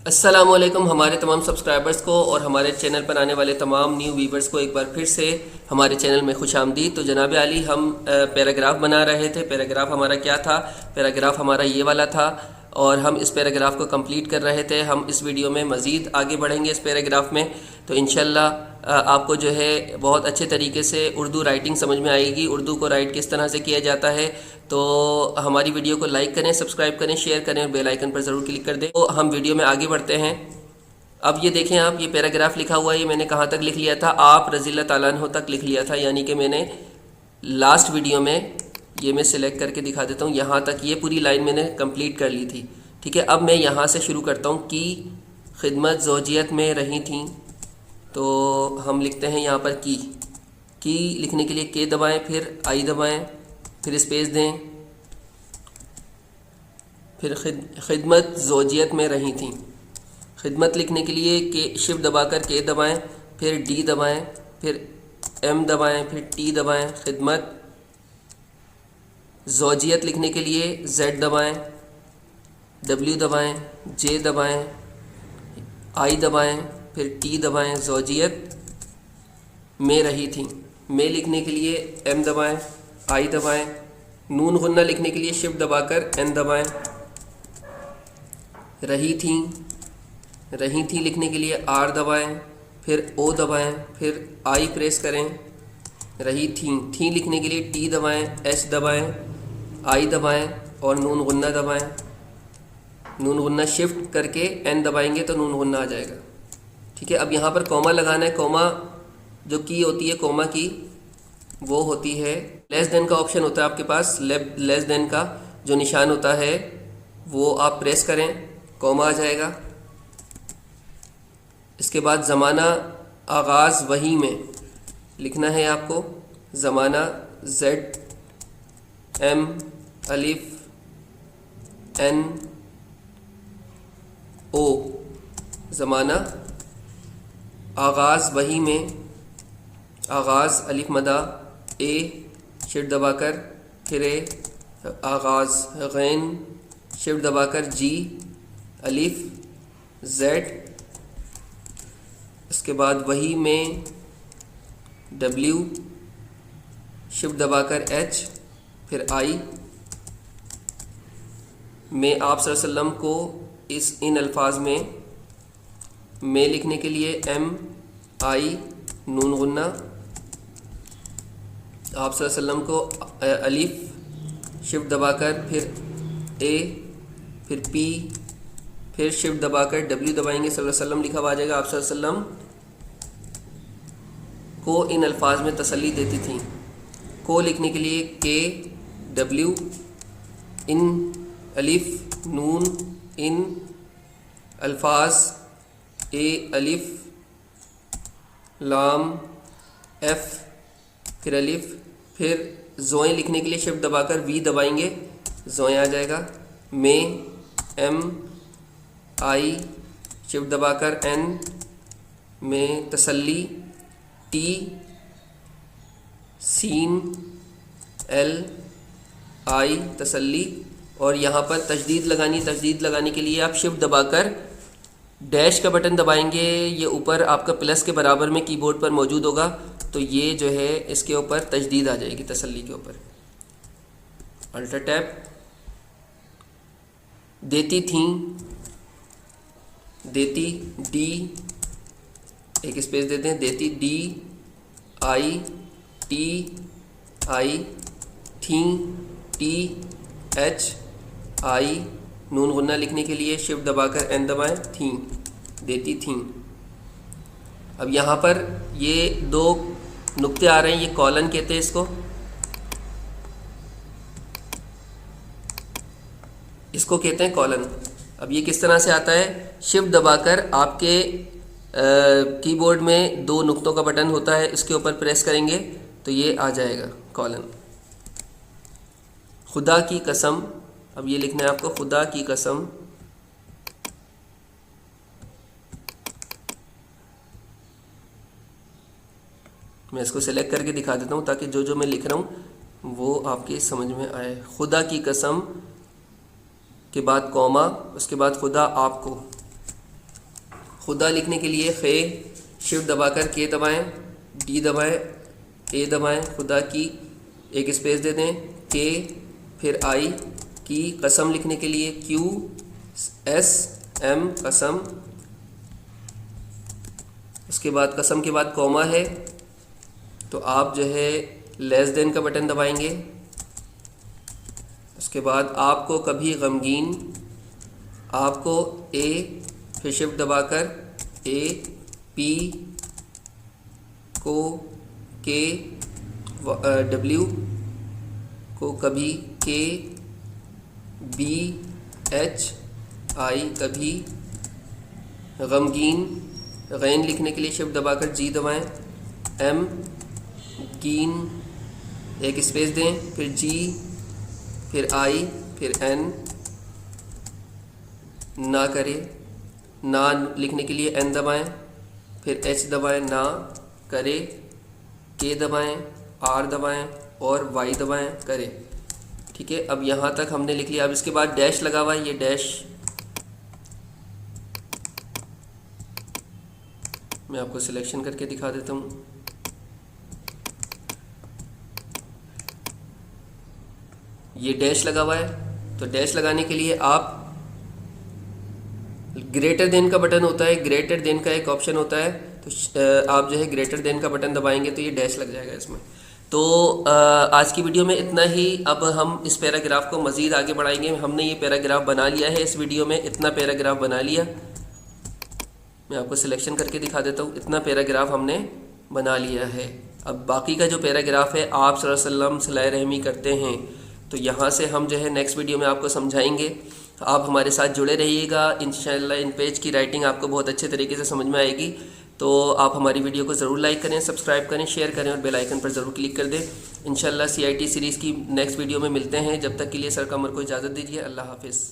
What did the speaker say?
अस्सलामुअलैकुम हमारे तमाम सब्सक्राइबर्स को और हमारे चैनल पर आने वाले तमाम न्यू व्यूवर्स को एक बार फिर से हमारे चैनल में खुश आमदीद। तो जनाब आली, हम पैराग्राफ बना रहे थे। पैराग्राफ हमारा क्या था? पैराग्राफ हमारा ये वाला था और हम इस पैराग्राफ को कंप्लीट कर रहे थे। हम इस वीडियो में मज़ीद आगे बढ़ेंगे इस पैराग्राफ में, तो इंशाल्लाह आपको जो है बहुत अच्छे तरीके से उर्दू राइटिंग समझ में आएगी, उर्दू को राइट किस तरह से किया जाता है। तो हमारी वीडियो को लाइक करें, सब्सक्राइब करें, शेयर करें और बेल आइकन पर ज़रूर क्लिक कर दें। तो हम वीडियो में आगे बढ़ते हैं। अब ये देखें आप, ये पैराग्राफ लिखा हुआ है, ये मैंने कहाँ तक लिख लिया था? आप रज़ियल्लाहु ताला अन्हु तक लिख लिया था, यानी कि मैंने लास्ट वीडियो में ये मैं सिलेक्ट करके दिखा देता हूँ, यहाँ तक ये पूरी लाइन मैंने कंप्लीट कर ली थी। ठीक है, अब मैं यहाँ से शुरू करता हूँ कि खिदमत ज़ौजियत में रही थी। तो हम लिखते हैं यहाँ पर की लिखने के लिए के दबाएं, फिर आई दबाएं, फिर स्पेस दें, फिर खिदमत ज़ौजियत में रही थी। खिदमत लिखने के लिए के शिफ्ट दबाकर के दबाएं, फिर डी दबाएं, फिर एम दबाएं, फिर टी दबाएं। खिदमत ज़ौजियत लिखने के लिए जेड दबाएं, डब्ल्यू दबाएं, जे दबाएं, आई दबाएं, फिर टी दबाएं। ज़ौजियत में रही थी। में लिखने के लिए एम दबाएं, आई दबाएं। नून गुन्ना लिखने के लिए शिफ्ट दबाकर एन दबाएं। रही थी लिखने के लिए आर दबाएं, फिर ओ दबाएं, फिर आई प्रेस करें। रही थी लिखने के लिए टी दबाएं, एच दबाएं, आई दबाएं और नून गुन्ना दबाएं। नून गुन्ना शिफ्ट करके एन दबाएंगे तो नून गुन्ना आ जाएगा। ठीक है, अब यहाँ पर कॉमा लगाना है। कॉमा जो की होती है, कॉमा की वो होती है, लेस देन का ऑप्शन होता है आपके पास। लेस देन का जो निशान होता है वो आप प्रेस करें, कॉमा आ जाएगा। इसके बाद ज़माना आगाज़ वही में लिखना है आपको। ज़माना जेड एम अलिफ एन ओ। ज़माना आगाज़ वही में, आगाज़ अलिफ मदा ए शिफ्ट दबाकर, फिर ए आगाज़ गैन शिफ्ट दबाकर जी अलिफ जेड। इसके बाद वही में डब्ल्यू शिफ्ट दबाकर एच, फिर आई। में आप सल्लल्लाहु अलैहि वसल्लम को इन अल्फाज में लिखने के लिए एम आई नून गुन्ना। आप सल्लल्लाहु अलैहि वसल्लम को अलिफ शिफ्ट दबाकर, फिर ए, फिर पी, फिर शिफ्ट दबाकर डब्ल्यू दबाएंगे, सल्लल्लाहु अलैहि वसल्लम लिखा हुआ आ जाएगा। आप सल्लल्लाहु अलैहि वसल्लम को इन अल्फाज में तसल्ली देती थी। को लिखने के लिए के डब्ल्यू, इन अलिफ नून, इन अल्फाज ए अलिफ लाम एफ, फिर अलिफ, फिर ज़ोएं लिखने के लिए शिफ्ट दबाकर वी दबाएंगे, ज़ोएं आ जाएगा। में एम आई शिफ्ट दबाकर एन, में तसल्ली टी सीन एल आई तसल्ली। और यहाँ पर तजदीद लगाने के लिए आप शिफ्ट दबाकर डैश का बटन दबाएंगे। ये ऊपर आपका प्लस के बराबर में कीबोर्ड पर मौजूद होगा, तो ये जो है इसके ऊपर तजदीद आ जाएगी, तसल्ली के ऊपर। Alter tap. देती थी, देती डी, एक स्पेस देते हैं, देती डी आई टी आई, थी टी एच आई। नून गुन्ना लिखने के लिए शिफ्ट दबाकर एन दबाएं, थी, देती थी। अब यहाँ पर ये दो नुक्ते आ रहे हैं, ये कॉलन कहते हैं इसको कहते हैं कॉलन। अब ये किस तरह से आता है? शिफ्ट दबाकर आपके कीबोर्ड में दो नुक्तों का बटन होता है, इसके ऊपर प्रेस करेंगे तो ये आ जाएगा कॉलन। खुदा की कसम, अब ये लिखना है आपको, खुदा की कसम। मैं इसको सेलेक्ट करके दिखा देता हूँ ताकि जो मैं लिख रहा हूँ वो आपके समझ में आए। खुदा की कसम के बाद कॉमा, उसके बाद खुदा आपको, खुदा लिखने के लिए खे शिफ्ट दबाकर के दबाएं, डी दबाएं, ए दबाएं, खुदा की एक स्पेस दे दें, के फिर आई की। कसम लिखने के लिए क्यू एस एम कसम, उसके बाद कसम के बाद कॉमा है तो आप जो है लेस देन का बटन दबाएंगे। उसके बाद आपको कभी गमगीन, आपको ए फिर शिफ्ट दबाकर ए, पी को के, डब्ल्यू को कभी के, बी एच आई कभी गमगीन। गैन लिखने के लिए शिफ्ट दबाकर जी दबाएं, एम गीन एक स्पेस दें, फिर जी फिर आई फिर एन। ना करे, ना लिखने के लिए एन दबाएं, फिर एच दबाएं, ना करे, के दबाएं, आर दबाएं और वाई दबाएं, करे। ठीक है, अब यहाँ तक हमने लिख लिया। अब इसके बाद डैश लगा हुआ है, ये डैश मैं आपको सिलेक्शन करके दिखा देता हूँ। ये डैश लगा हुआ है, तो डैश लगाने के लिए आप ग्रेटर देन का बटन होता है, ग्रेटर देन का एक ऑप्शन होता है, तो आप जो है ग्रेटर देन का बटन दबाएंगे तो ये डैश लग जाएगा इसमें। तो आज की वीडियो में इतना ही। अब हम इस पैराग्राफ को मज़ीद आगे बढ़ाएंगे। हमने ये पैराग्राफ बना लिया है, इस वीडियो में इतना पैराग्राफ बना लिया। मैं आपको सिलेक्शन करके दिखा देता हूँ, इतना पैराग्राफ हमने बना लिया है। अब बाकी का जो पैराग्राफ है, आप सल्लल्लाहु अलैहि वसल्लम सलाह रहमी करते हैं, तो यहाँ से हम जो है नेक्स्ट वीडियो में आपको समझाएंगे। आप हमारे साथ जुड़े रहिएगा, इंशाल्लाह इन पेज की राइटिंग आपको बहुत अच्छे तरीके से समझ में आएगी। तो आप हमारी वीडियो को ज़रूर लाइक करें, सब्सक्राइब करें, शेयर करें और बेल आइकन पर ज़रूर क्लिक कर दें। इंशाल्लाह CIT सीरीज़ की नेक्स्ट वीडियो में मिलते हैं। जब तक के लिए सर कमर को इजाज़त दीजिए। अल्लाह हाफिज़।